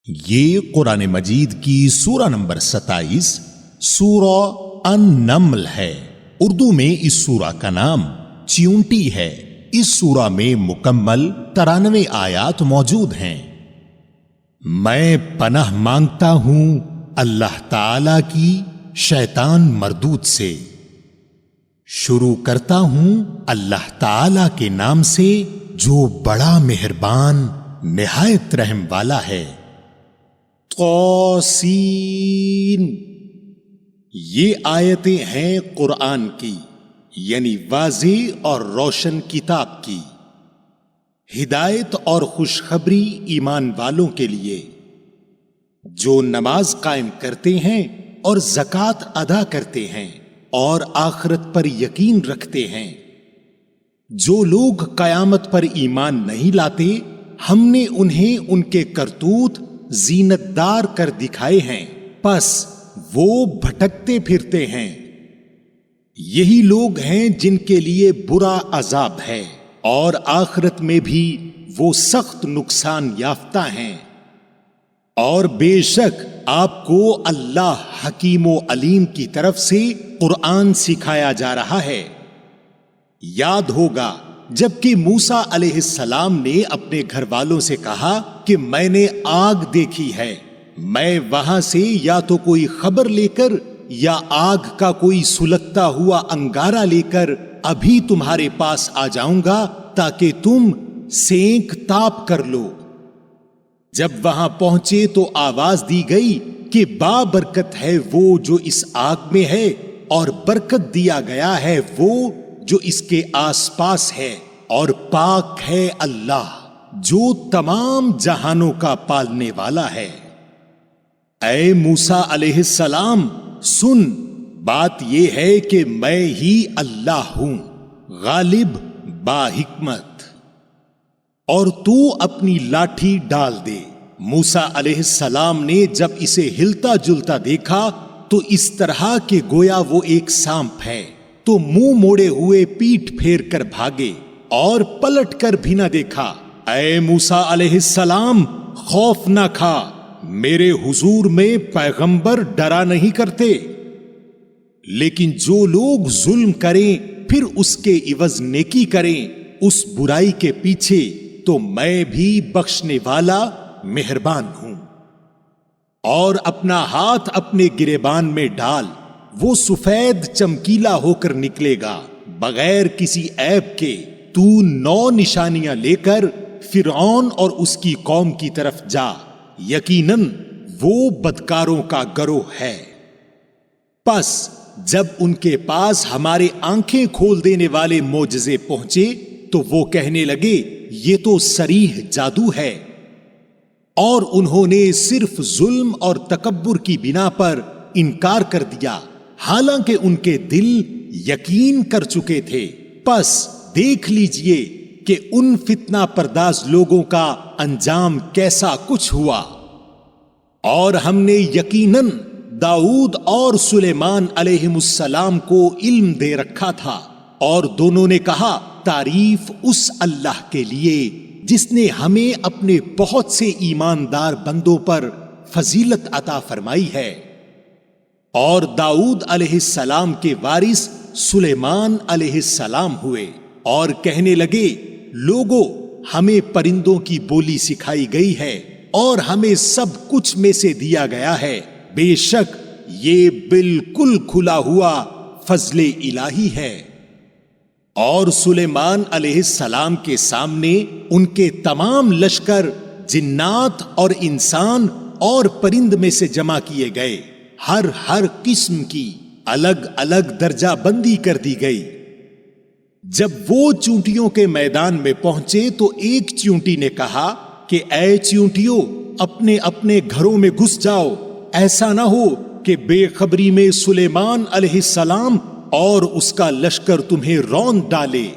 یہ قرآن مجید کی سورہ نمبر 27 سورہ النمل ہے۔ اردو میں اس سورہ کا نام چیونٹی ہے۔ اس سورہ میں مکمل 93 آیات موجود ہیں۔ میں پناہ مانگتا ہوں اللہ تعالی کی شیطان مردود سے۔ شروع کرتا ہوں اللہ تعالی کے نام سے جو بڑا مہربان نہایت رحم والا ہے۔ قاسین، یہ آیتیں ہیں قرآن کی، یعنی واضح اور روشن کتاب کی، ہدایت اور خوشخبری ایمان والوں کے لیے جو نماز قائم کرتے ہیں اور زکوٰۃ ادا کرتے ہیں اور آخرت پر یقین رکھتے ہیں۔ جو لوگ قیامت پر ایمان نہیں لاتے، ہم نے انہیں ان کے کرتوت زینت دار کر دکھائے ہیں، پس وہ بھٹکتے پھرتے ہیں۔ یہی لوگ ہیں جن کے لیے برا عذاب ہے اور آخرت میں بھی وہ سخت نقصان یافتہ ہیں۔ اور بے شک آپ کو اللہ حکیم و علیم کی طرف سے قرآن سکھایا جا رہا ہے۔ یاد ہوگا جبکہ موسیٰ علیہ السلام نے اپنے گھر والوں سے کہا کہ میں نے آگ دیکھی ہے، میں وہاں سے یا تو کوئی خبر لے کر یا آگ کا کوئی سلگتا ہوا انگارہ لے کر ابھی تمہارے پاس آ جاؤں گا تاکہ تم سینک تاپ کر لو۔ جب وہاں پہنچے تو آواز دی گئی کہ بابرکت ہے وہ جو اس آگ میں ہے، اور برکت دیا گیا ہے وہ جو اس کے آس پاس ہے، اور پاک ہے اللہ جو تمام جہانوں کا پالنے والا ہے۔ اے موسیٰ علیہ السلام، سن، بات یہ ہے کہ میں ہی اللہ ہوں، غالب با حکمت، اور تو اپنی لاٹھی ڈال دے۔ موسیٰ علیہ السلام نے جب اسے ہلتا جلتا دیکھا تو اس طرح کہ گویا وہ ایک سانپ ہے، تو منہ موڑے ہوئے پیٹھ پھیر کر بھاگے اور پلٹ کر بھی نہ دیکھا۔ اے موسیٰ علیہ السلام، خوف نہ کھا، میرے حضور میں پیغمبر ڈرا نہیں کرتے، لیکن جو لوگ ظلم کریں پھر اس کے عوض نیکی کریں اس برائی کے پیچھے، تو میں بھی بخشنے والا مہربان ہوں۔ اور اپنا ہاتھ اپنے گریبان میں ڈال، وہ سفید چمکیلا ہو کر نکلے گا بغیر کسی عیب کے۔ تو 9 نشانیاں لے کر فرعون اور اس کی قوم کی طرف جا، یقیناً وہ بدکاروں کا گروہ ہے۔ پس جب ان کے پاس ہمارے آنکھیں کھول دینے والے معجزے پہنچے تو وہ کہنے لگے یہ تو صریح جادو ہے، اور انہوں نے صرف ظلم اور تکبر کی بنا پر انکار کر دیا، حالانکہ ان کے دل یقین کر چکے تھے۔ پس دیکھ لیجئے کہ ان فتنہ پرداز لوگوں کا انجام کیسا کچھ ہوا۔ اور ہم نے یقیناً داؤد اور سلیمان علیہ السلام کو علم دے رکھا تھا، اور دونوں نے کہا تعریف اس اللہ کے لیے جس نے ہمیں اپنے بہت سے ایماندار بندوں پر فضیلت عطا فرمائی ہے۔ اور داؤد علیہ السلام کے وارث سلیمان علیہ السلام ہوئے، اور کہنے لگے لوگو، ہمیں پرندوں کی بولی سکھائی گئی ہے اور ہمیں سب کچھ میں سے دیا گیا ہے، بے شک یہ بالکل کھلا ہوا فضل الہی ہے۔ اور سلیمان علیہ السلام کے سامنے ان کے تمام لشکر جنات اور انسان اور پرند میں سے جمع کیے گئے، ہر قسم کی الگ الگ درجہ بندی کر دی گئی۔ جب وہ چونٹیوں کے میدان میں پہنچے تو ایک چونٹی نے کہا کہ اے چونٹیوں، اپنے اپنے گھروں میں گھس جاؤ، ایسا نہ ہو کہ بے خبری میں سلیمان علیہ السلام اور اس کا لشکر تمہیں رون ڈالے۔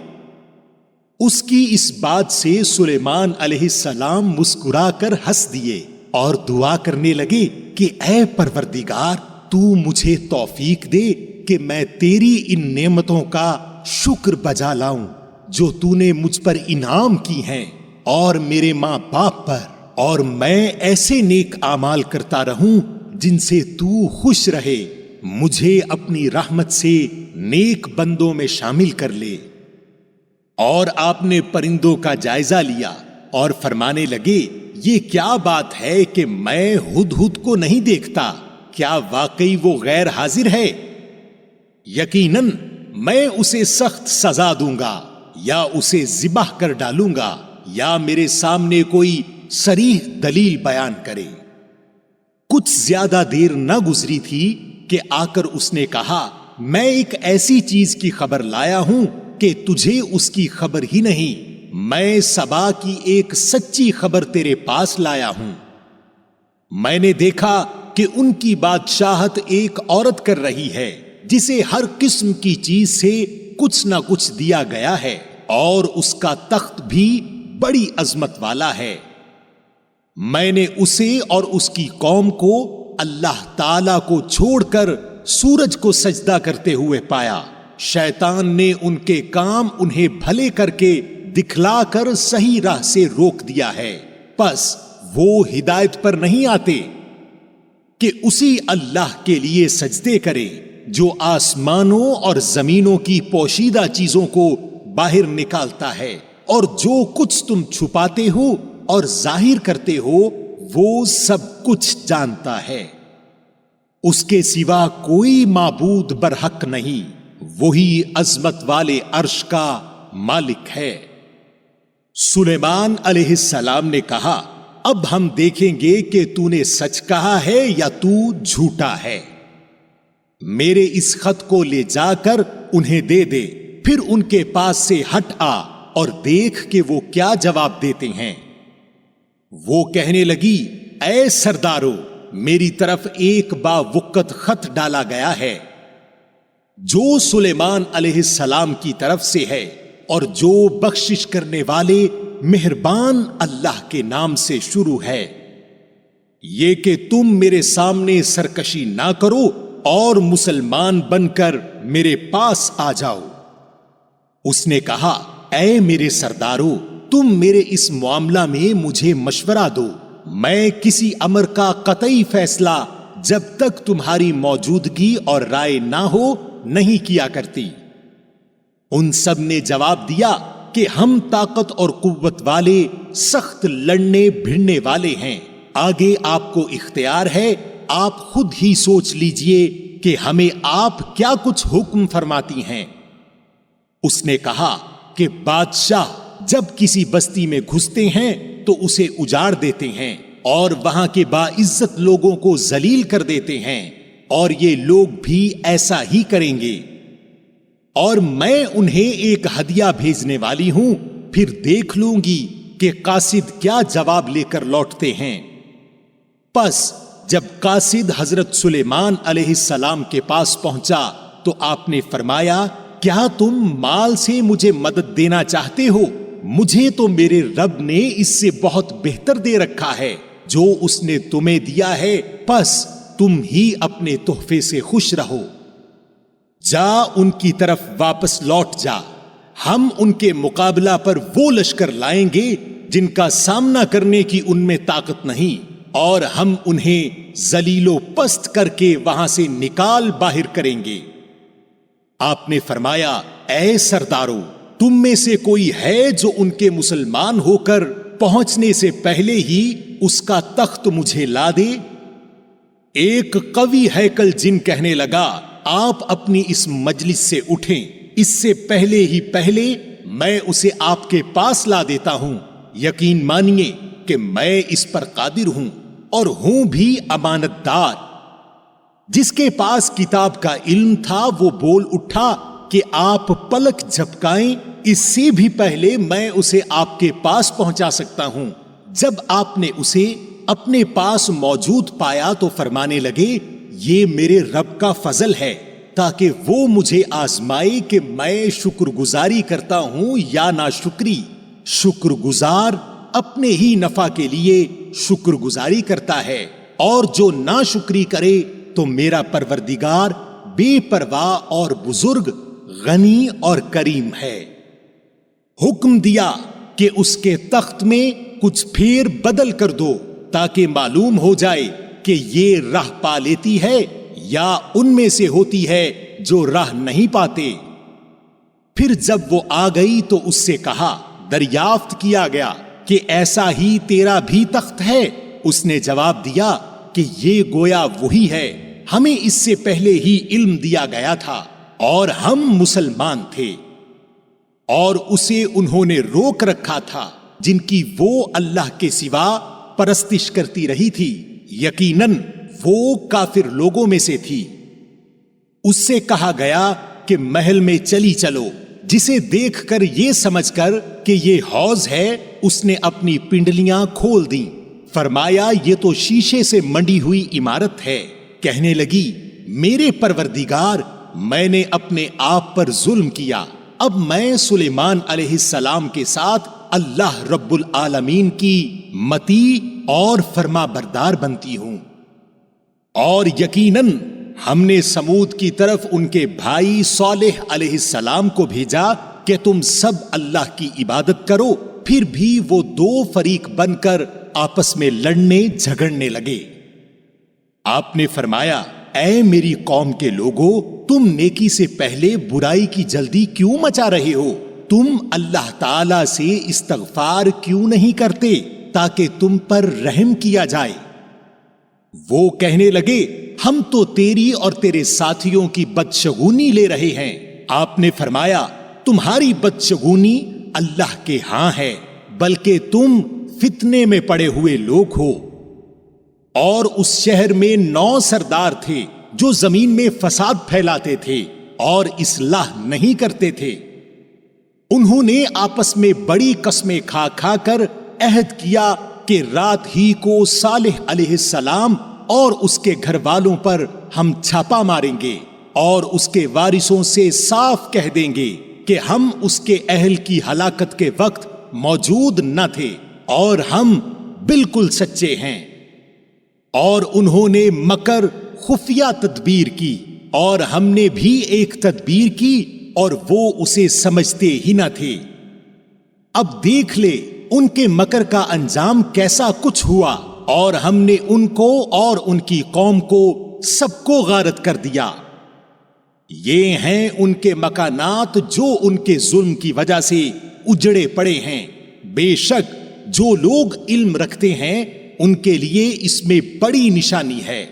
اس کی اس بات سے سلیمان علیہ السلام مسکرا کر ہنس دیے اور دعا کرنے لگے کہ اے پروردگار، تو مجھے توفیق دے کہ میں تیری ان نعمتوں کا شکر بجا لاؤں جو تو نے مجھ پر انعام کی ہیں، اور میرے ماں باپ پر اور میں ایسے نیک اعمال کرتا رہوں جن سے تو خوش رہے، مجھے اپنی رحمت سے نیک بندوں میں شامل کر لے۔ اور آپ نے پرندوں کا جائزہ لیا اور فرمانے لگے، یہ کیا بات ہے کہ میں ہدہد کو نہیں دیکھتا، کیا واقعی وہ غیر حاضر ہے؟ یقیناً میں اسے سخت سزا دوں گا، یا اسے ذبح کر ڈالوں گا، یا میرے سامنے کوئی صریح دلیل بیان کرے۔ کچھ زیادہ دیر نہ گزری تھی کہ آ کر اس نے کہا، میں ایک ایسی چیز کی خبر لایا ہوں کہ تجھے اس کی خبر ہی نہیں، میں سبا کی ایک سچی خبر تیرے پاس لایا ہوں۔ میں نے دیکھا کہ ان کی بادشاہت ایک عورت کر رہی ہے جسے ہر قسم کی چیز سے کچھ نہ کچھ دیا گیا ہے، اور اس کا تخت بھی بڑی عظمت والا ہے۔ میں نے اسے اور اس کی قوم کو اللہ تعالی کو چھوڑ کر سورج کو سجدہ کرتے ہوئے پایا۔ شیطان نے ان کے کام انہیں بھلے کر کے دکھلا کر صحیح راہ سے روک دیا ہے، پس وہ ہدایت پر نہیں آتے کہ اسی اللہ کے لیے سجدے کرے جو آسمانوں اور زمینوں کی پوشیدہ چیزوں کو باہر نکالتا ہے، اور جو کچھ تم چھپاتے ہو اور ظاہر کرتے ہو وہ سب کچھ جانتا ہے۔ اس کے سوا کوئی معبود برحق نہیں، وہی عظمت والے عرش کا مالک ہے۔ سلیمان علیہ السلام نے کہا، اب ہم دیکھیں گے کہ تو نے سچ کہا ہے یا تو جھوٹا ہے۔ میرے اس خط کو لے جا کر انہیں دے دے، پھر ان کے پاس سے ہٹ آ اور دیکھ کہ وہ کیا جواب دیتے ہیں۔ وہ کہنے لگی، اے سردارو، میری طرف ایک باوقت خط ڈالا گیا ہے جو سلیمان علیہ السلام کی طرف سے ہے، اور جو بخشش کرنے والے مہربان اللہ کے نام سے شروع ہے، یہ کہ تم میرے سامنے سرکشی نہ کرو اور مسلمان بن کر میرے پاس آ جاؤ۔ اس نے کہا، اے میرے سردارو، تم میرے اس معاملہ میں مجھے مشورہ دو، میں کسی امر کا قطعی فیصلہ جب تک تمہاری موجودگی اور رائے نہ ہو نہیں کیا کرتی۔ ان سب نے جواب دیا کہ ہم طاقت اور قوت والے، سخت لڑنے بھڑنے والے ہیں، آگے آپ کو اختیار ہے، آپ خود ہی سوچ لیجئے کہ ہمیں آپ کیا کچھ حکم فرماتی ہیں۔ اس نے کہا کہ بادشاہ جب کسی بستی میں گھستے ہیں تو اسے اجاڑ دیتے ہیں اور وہاں کے باعزت لوگوں کو ذلیل کر دیتے ہیں، اور یہ لوگ بھی ایسا ہی کریں گے۔ اور میں انہیں ایک ہدیہ بھیجنے والی ہوں، پھر دیکھ لوں گی کہ قاصد کیا جواب لے کر لوٹتے ہیں۔ پس جب قاصد حضرت سلیمان علیہ السلام کے پاس پہنچا تو آپ نے فرمایا، کیا تم مال سے مجھے مدد دینا چاہتے ہو؟ مجھے تو میرے رب نے اس سے بہت بہتر دے رکھا ہے جو اس نے تمہیں دیا ہے، پس تم ہی اپنے تحفے سے خوش رہو۔ جا ان کی طرف واپس لوٹ جا، ہم ان کے مقابلہ پر وہ لشکر لائیں گے جن کا سامنا کرنے کی ان میں طاقت نہیں، اور ہم انہیں ذلیل و پست کر کے وہاں سے نکال باہر کریں گے۔ آپ نے فرمایا، اے سردارو، تم میں سے کوئی ہے جو ان کے مسلمان ہو کر پہنچنے سے پہلے ہی اس کا تخت مجھے لا دے؟ ایک قوی ہیکل جن کہنے لگا، آپ اپنی اس مجلس سے اٹھیں، اس سے پہلے میں اسے آپ کے پاس لا دیتا ہوں۔ یقین مانیے کہ میں اس پر قادر ہوں، اور ہوں بھی امانت دار۔ جس کے پاس کتاب کا علم تھا وہ بول اٹھا کہ آپ پلک جھپکائیں، اس سے بھی پہلے میں اسے آپ کے پاس پہنچا سکتا ہوں۔ جب آپ نے اسے اپنے پاس موجود پایا تو فرمانے لگے، یہ میرے رب کا فضل ہے تاکہ وہ مجھے آزمائے کہ میں شکر گزاری کرتا ہوں یا ناشکری۔ شکر گزار اپنے ہی نفع کے لیے شکر گزاری کرتا ہے، اور جو ناشکری کرے تو میرا پروردگار بے پرواہ اور بزرگ، غنی اور کریم ہے۔ حکم دیا کہ اس کے تخت میں کچھ پھیر بدل کر دو تاکہ معلوم ہو جائے کہ یہ راہ پا لیتی ہے یا ان میں سے ہوتی ہے جو راہ نہیں پاتے۔ پھر جب وہ آ گئی تو اس سے کہا، دریافت کیا گیا کہ ایسا ہی تیرا بھی تخت ہے؟ اس نے جواب دیا کہ یہ گویا وہی ہے، ہمیں اس سے پہلے ہی علم دیا گیا تھا اور ہم مسلمان تھے۔ اور اسے انہوں نے روک رکھا تھا جن کی وہ اللہ کے سوا پرستش کرتی رہی تھی، یقیناً وہ کافر لوگوں میں سے تھی۔ اس سے کہا گیا کہ محل میں چلی چلو، جسے دیکھ کر یہ سمجھ کر کہ یہ حوض ہے اس نے اپنی پنڈلیاں کھول دیں۔ فرمایا یہ تو شیشے سے منڈی ہوئی عمارت ہے۔ کہنے لگی، میرے پروردگار، میں نے اپنے آپ پر ظلم کیا، اب میں سلیمان علیہ السلام کے ساتھ اللہ رب العالمین کی مطیع اور فرما بردار بنتی ہوں۔ اور یقیناً ہم نے سمود کی طرف ان کے بھائی صالح علیہ السلام کو بھیجا کہ تم سب اللہ کی عبادت کرو، پھر بھی وہ دو فریق بن کر آپس میں لڑنے جھگڑنے لگے۔ آپ نے فرمایا، اے میری قوم کے لوگوں، تم نیکی سے پہلے برائی کی جلدی کیوں مچا رہے ہو؟ تم اللہ تعالی سے استغفار کیوں نہیں کرتے تاکہ تم پر رحم کیا جائے؟ وہ کہنے لگے، ہم تو تیری اور تیرے ساتھیوں کی بدشگونی لے رہے ہیں۔ آپ نے فرمایا، تمہاری بدشگونی اللہ کے ہاں ہے، بلکہ تم فتنے میں پڑے ہوئے لوگ ہو۔ اور اس شہر میں 9 سردار تھے جو زمین میں فساد پھیلاتے تھے اور اصلاح نہیں کرتے تھے۔ انہوں نے آپس میں بڑی قسمیں کھا کھا کر عہد کیا کہ رات ہی کو صالح علیہ السلام اور اس کے گھر والوں پر ہم چھاپا ماریں گے اور اس کے وارثوں سے صاف کہہ دیں گے کہ ہم اس کے اہل کی ہلاکت کے وقت موجود نہ تھے اور ہم بالکل سچے ہیں۔ اور انہوں نے مکر خفیہ تدبیر کی اور ہم نے بھی ایک تدبیر کی اور وہ اسے سمجھتے ہی نہ تھے۔ اب دیکھ لے ان کے مکر کا انجام کیسا کچھ ہوا، اور ہم نے ان کو اور ان کی قوم کو سب کو غارت کر دیا۔ یہ ہیں ان کے مکانات جو ان کے ظلم کی وجہ سے اجڑے پڑے ہیں۔ بے شک جو لوگ علم رکھتے ہیں ان کے لیے اس میں بڑی نشانی ہے۔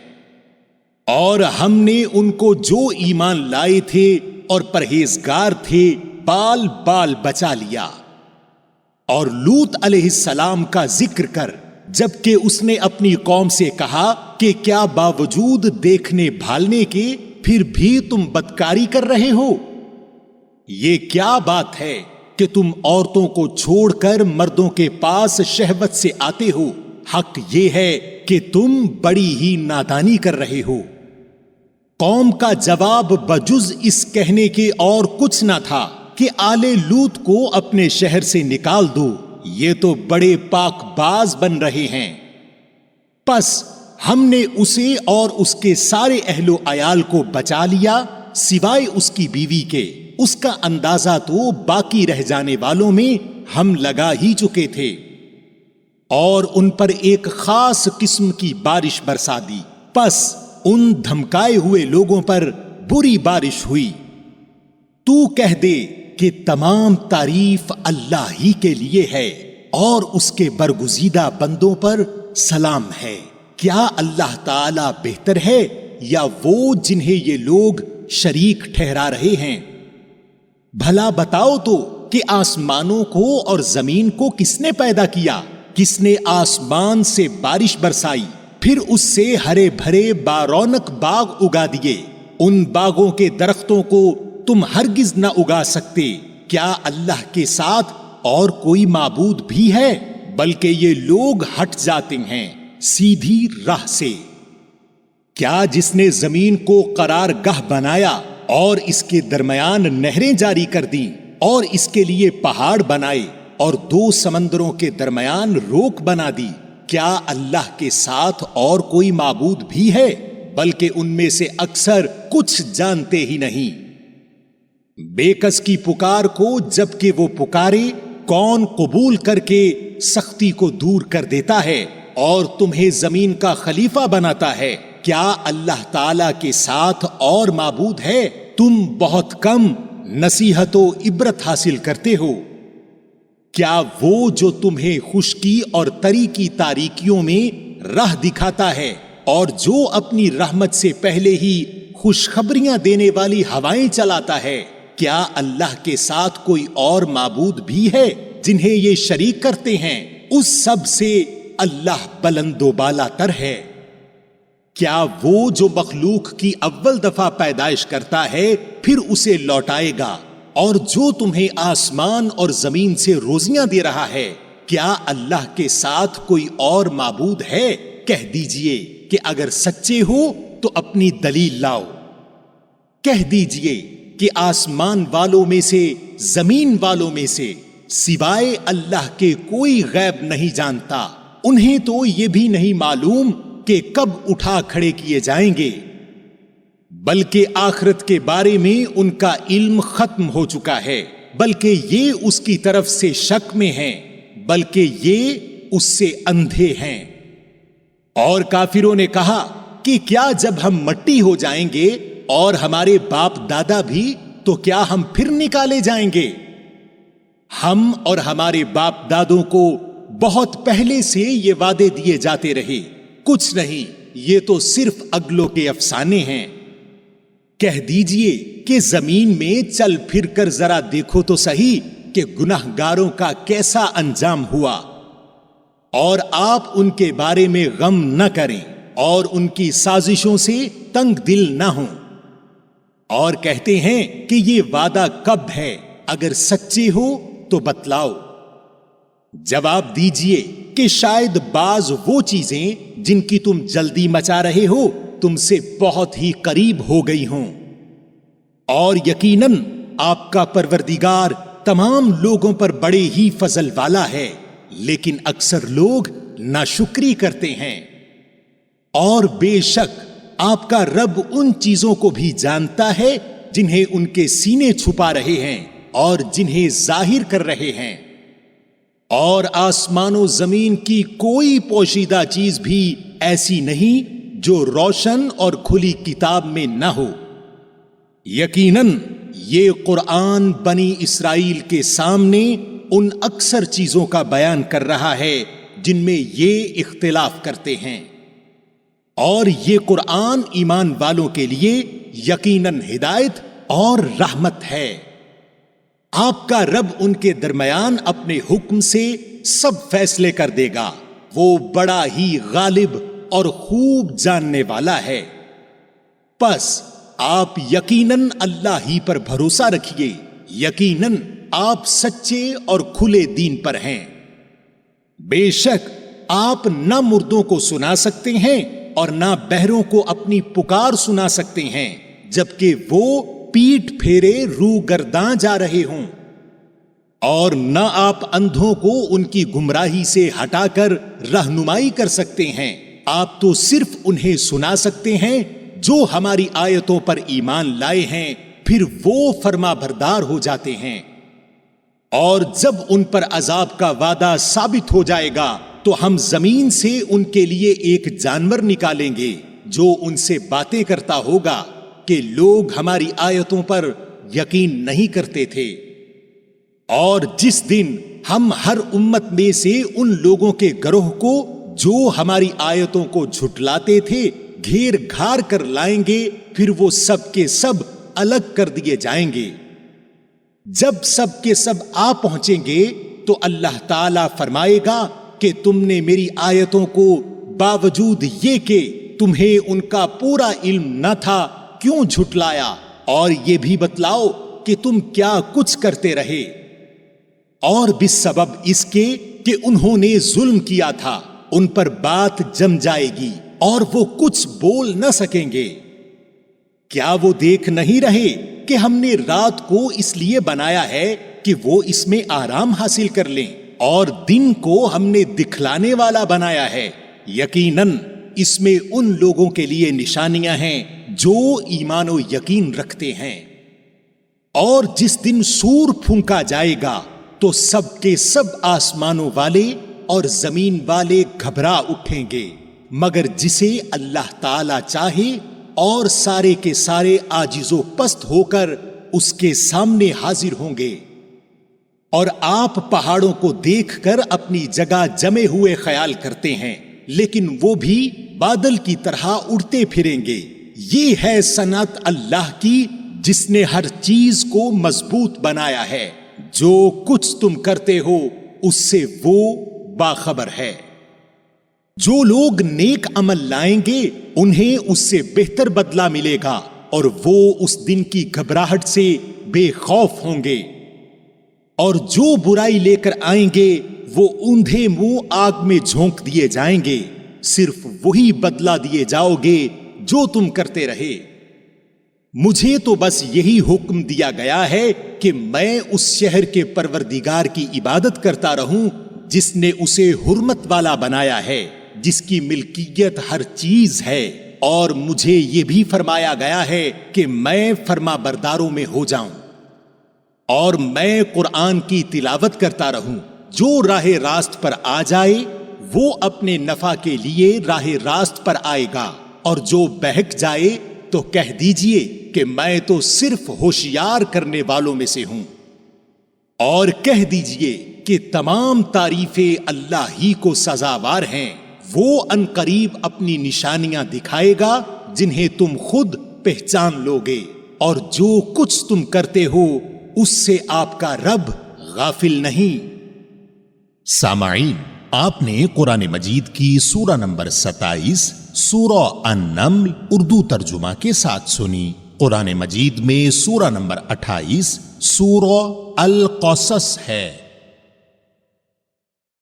اور ہم نے ان کو جو ایمان لائے تھے اور پرہیزگار تھے بال بال بچا لیا۔ اور لوط علیہ السلام کا ذکر کر، جبکہ اس نے اپنی قوم سے کہا کہ کیا باوجود دیکھنے بھالنے کے پھر بھی تم بدکاری کر رہے ہو؟ یہ کیا بات ہے کہ تم عورتوں کو چھوڑ کر مردوں کے پاس شہوت سے آتے ہو؟ حق یہ ہے کہ تم بڑی ہی نادانی کر رہے ہو۔ قوم کا جواب بجز اس کہنے کے اور کچھ نہ تھا کہ آل لوط کو اپنے شہر سے نکال دو، یہ تو بڑے پاک باز بن رہے ہیں۔ پس ہم نے اسے اور اس کے سارے اہل و عیال کو بچا لیا سوائے اس کی بیوی کے۔ اس کا اندازہ تو باقی رہ جانے والوں میں ہم لگا ہی چکے تھے۔ اور ان پر ایک خاص قسم کی بارش برسا دی، پس ان دھمکائے ہوئے لوگوں پر بری بارش ہوئی۔ تو کہہ دے کہ تمام تعریف اللہ ہی کے لیے ہے اور اس کے برگزیدہ بندوں پر سلام ہے۔ کیا اللہ تعالی بہتر ہے یا وہ جنہیں یہ لوگ شریک ٹھہرا رہے ہیں؟ بھلا بتاؤ تو کہ آسمانوں کو اور زمین کو کس نے پیدا کیا؟ کس نے آسمان سے بارش برسائی، پھر اس سے ہرے بھرے بارونق باغ اگا دیے؟ ان باغوں کے درختوں کو تم ہرگز نہ اگا سکتے۔ کیا اللہ کے ساتھ اور کوئی معبود بھی ہے؟ بلکہ یہ لوگ ہٹ جاتے ہیں سیدھی راہ سے۔ کیا جس نے زمین کو قرار گاہ بنایا اور اس کے درمیان نہریں جاری کر دیں اور اس کے لیے پہاڑ بنائے اور 2 سمندروں کے درمیان روک بنا دی، کیا اللہ کے ساتھ اور کوئی معبود بھی ہے؟ بلکہ ان میں سے اکثر کچھ جانتے ہی نہیں۔ بے کس کی پکار کو جب کہ وہ پکارے کون قبول کر کے سختی کو دور کر دیتا ہے اور تمہیں زمین کا خلیفہ بناتا ہے؟ کیا اللہ تعالی کے ساتھ اور معبود ہے؟ تم بہت کم نصیحت و عبرت حاصل کرتے ہو۔ کیا وہ جو تمہیں خشکی اور تری کی تاریکیوں میں راہ دکھاتا ہے اور جو اپنی رحمت سے پہلے ہی خوشخبریاں دینے والی ہوائیں چلاتا ہے، کیا اللہ کے ساتھ کوئی اور معبود بھی ہے جنہیں یہ شریک کرتے ہیں؟ اس سب سے اللہ بلند و بالا تر ہے۔ کیا وہ جو مخلوق کی اول دفعہ پیدائش کرتا ہے پھر اسے لوٹائے گا، اور جو تمہیں آسمان اور زمین سے روزیاں دے رہا ہے، کیا اللہ کے ساتھ کوئی اور معبود ہے؟ کہہ دیجئے کہ اگر سچے ہو تو اپنی دلیل لاؤ۔ کہہ دیجئے کہ آسمان والوں میں سے زمین والوں میں سے سوائے اللہ کے کوئی غیب نہیں جانتا۔ انہیں تو یہ بھی نہیں معلوم کہ کب اٹھا کھڑے کیے جائیں گے، بلکہ آخرت کے بارے میں ان کا علم ختم ہو چکا ہے، بلکہ یہ اس کی طرف سے شک میں ہیں، بلکہ یہ اس سے اندھے ہیں۔ اور کافروں نے کہا کہ کیا جب ہم مٹی ہو جائیں گے اور ہمارے باپ دادا بھی، تو کیا ہم پھر نکالے جائیں گے؟ ہم اور ہمارے باپ دادوں کو بہت پہلے سے یہ وعدے دیے جاتے رہے، کچھ نہیں، یہ تو صرف اگلوں کے افسانے ہیں۔ کہہ دیجئے کہ زمین میں چل پھر کر ذرا دیکھو تو صحیح کہ گنہگاروں کا کیسا انجام ہوا، اور آپ ان کے بارے میں غم نہ کریں اور ان کی سازشوں سے تنگ دل نہ ہوں۔ اور کہتے ہیں کہ یہ وعدہ کب ہے؟ اگر سچے ہو تو بتلاؤ۔ جواب دیجئے کہ شاید بعض وہ چیزیں جن کی تم جلدی مچا رہے ہو تم سے بہت ہی قریب ہو گئی ہوں، اور یقیناً آپ کا پروردگار تمام لوگوں پر بڑے ہی فضل والا ہے، لیکن اکثر لوگ ناشکری کرتے ہیں۔ اور بے شک آپ کا رب ان چیزوں کو بھی جانتا ہے جنہیں ان کے سینے چھپا رہے ہیں اور جنہیں ظاہر کر رہے ہیں، اور آسمان و زمین کی کوئی پوشیدہ چیز بھی ایسی نہیں جو روشن اور کھلی کتاب میں نہ ہو۔ یقیناً یہ قرآن بنی اسرائیل کے سامنے ان اکثر چیزوں کا بیان کر رہا ہے جن میں یہ اختلاف کرتے ہیں، اور یہ قرآن ایمان والوں کے لیے یقیناً ہدایت اور رحمت ہے۔ آپ کا رب ان کے درمیان اپنے حکم سے سب فیصلے کر دے گا، وہ بڑا ہی غالب اور خوب جاننے والا ہے۔ پس آپ یقیناً اللہ ہی پر بھروسہ رکھیے، یقیناً آپ سچے اور کھلے دین پر ہیں۔ بے شک آپ نہ مردوں کو سنا سکتے ہیں اور نہ بہروں کو اپنی پکار سنا سکتے ہیں جبکہ وہ پیٹ پھیرے روح گرداں جا رہے ہوں، اور نہ آپ اندھوں کو ان کی گمراہی سے ہٹا کر رہنمائی کر سکتے ہیں۔ آپ تو صرف انہیں سنا سکتے ہیں جو ہماری آیتوں پر ایمان لائے ہیں، پھر وہ فرما بردار ہو جاتے ہیں۔ اور جب ان پر عذاب کا وعدہ ثابت ہو جائے گا تو ہم زمین سے ان کے لیے ایک جانور نکالیں گے جو ان سے باتیں کرتا ہوگا کہ لوگ ہماری آیتوں پر یقین نہیں کرتے تھے۔ اور جس دن ہم ہر امت میں سے ان لوگوں کے گروہ کو جو ہماری آیتوں کو جھٹلاتے تھے گھیر گھار کر لائیں گے، پھر وہ سب کے سب الگ کر دیے جائیں گے۔ جب سب کے سب آ پہنچیں گے تو اللہ تعالیٰ فرمائے گا کہ تم نے میری آیتوں کو باوجود یہ کہ تمہیں ان کا پورا علم نہ تھا کیوں جھٹلایا، اور یہ بھی بتلاؤ کہ تم کیا کچھ کرتے رہے۔ اور بسبب اس کے کہ انہوں نے ظلم کیا تھا ان پر بات جم جائے گی اور وہ کچھ بول نہ سکیں گے۔ کیا وہ دیکھ نہیں رہے کہ ہم نے رات کو اس لیے بنایا ہے کہ وہ اس میں آرام حاصل کر لیں، اور دن کو ہم نے دکھلانے والا بنایا ہے؟ یقیناً اس میں ان لوگوں کے لیے نشانیاں ہیں جو ایمان و یقین رکھتے ہیں۔ اور جس دن سور پھونکا جائے گا تو سب کے سب آسمانوں والے اور زمین والے گھبرا اٹھیں گے، مگر جسے اللہ تعالی چاہے، اور سارے کے سارے عاجز و پست ہو کر اس کے سامنے حاضر ہوں گے۔ اور آپ پہاڑوں کو دیکھ کر اپنی جگہ جمے ہوئے خیال کرتے ہیں، لیکن وہ بھی بادل کی طرح اڑتے پھریں گے۔ یہ ہے صنعت اللہ کی جس نے ہر چیز کو مضبوط بنایا ہے، جو کچھ تم کرتے ہو اس سے وہ باخبر ہے۔ جو لوگ نیک عمل لائیں گے انہیں اس سے بہتر بدلہ ملے گا، اور وہ اس دن کی گھبراہٹ سے بے خوف ہوں گے۔ اور جو برائی لے کر آئیں گے وہ اوندھے منہ آگ میں جھونک دیے جائیں گے، صرف وہی بدلہ دیے جاؤ گے جو تم کرتے رہے۔ مجھے تو بس یہی حکم دیا گیا ہے کہ میں اس شہر کے پروردگار کی عبادت کرتا رہوں جس نے اسے حرمت والا بنایا ہے، جس کی ملکیت ہر چیز ہے، اور مجھے یہ بھی فرمایا گیا ہے کہ میں فرما برداروں میں ہو جاؤں، اور میں قرآن کی تلاوت کرتا رہوں۔ جو راہ راست پر آ جائے وہ اپنے نفع کے لیے راہ راست پر آئے گا، اور جو بہک جائے تو کہہ دیجئے کہ میں تو صرف ہوشیار کرنے والوں میں سے ہوں، اور کہہ دیجئے کہ تمام تعریفیں اللہ ہی کو سزاوار ہیں۔ وہ ان قریب اپنی نشانیاں دکھائے گا جنہیں تم خود پہچان لوگے، اور جو کچھ تم کرتے ہو اس سے آپ کا رب غافل نہیں۔ سامعین، آپ نے قرآن مجید کی سورہ نمبر 27 سورہ النمل اردو ترجمہ کے ساتھ سنی۔ قرآن مجید میں سورہ نمبر 28 سورہ القصص ہے۔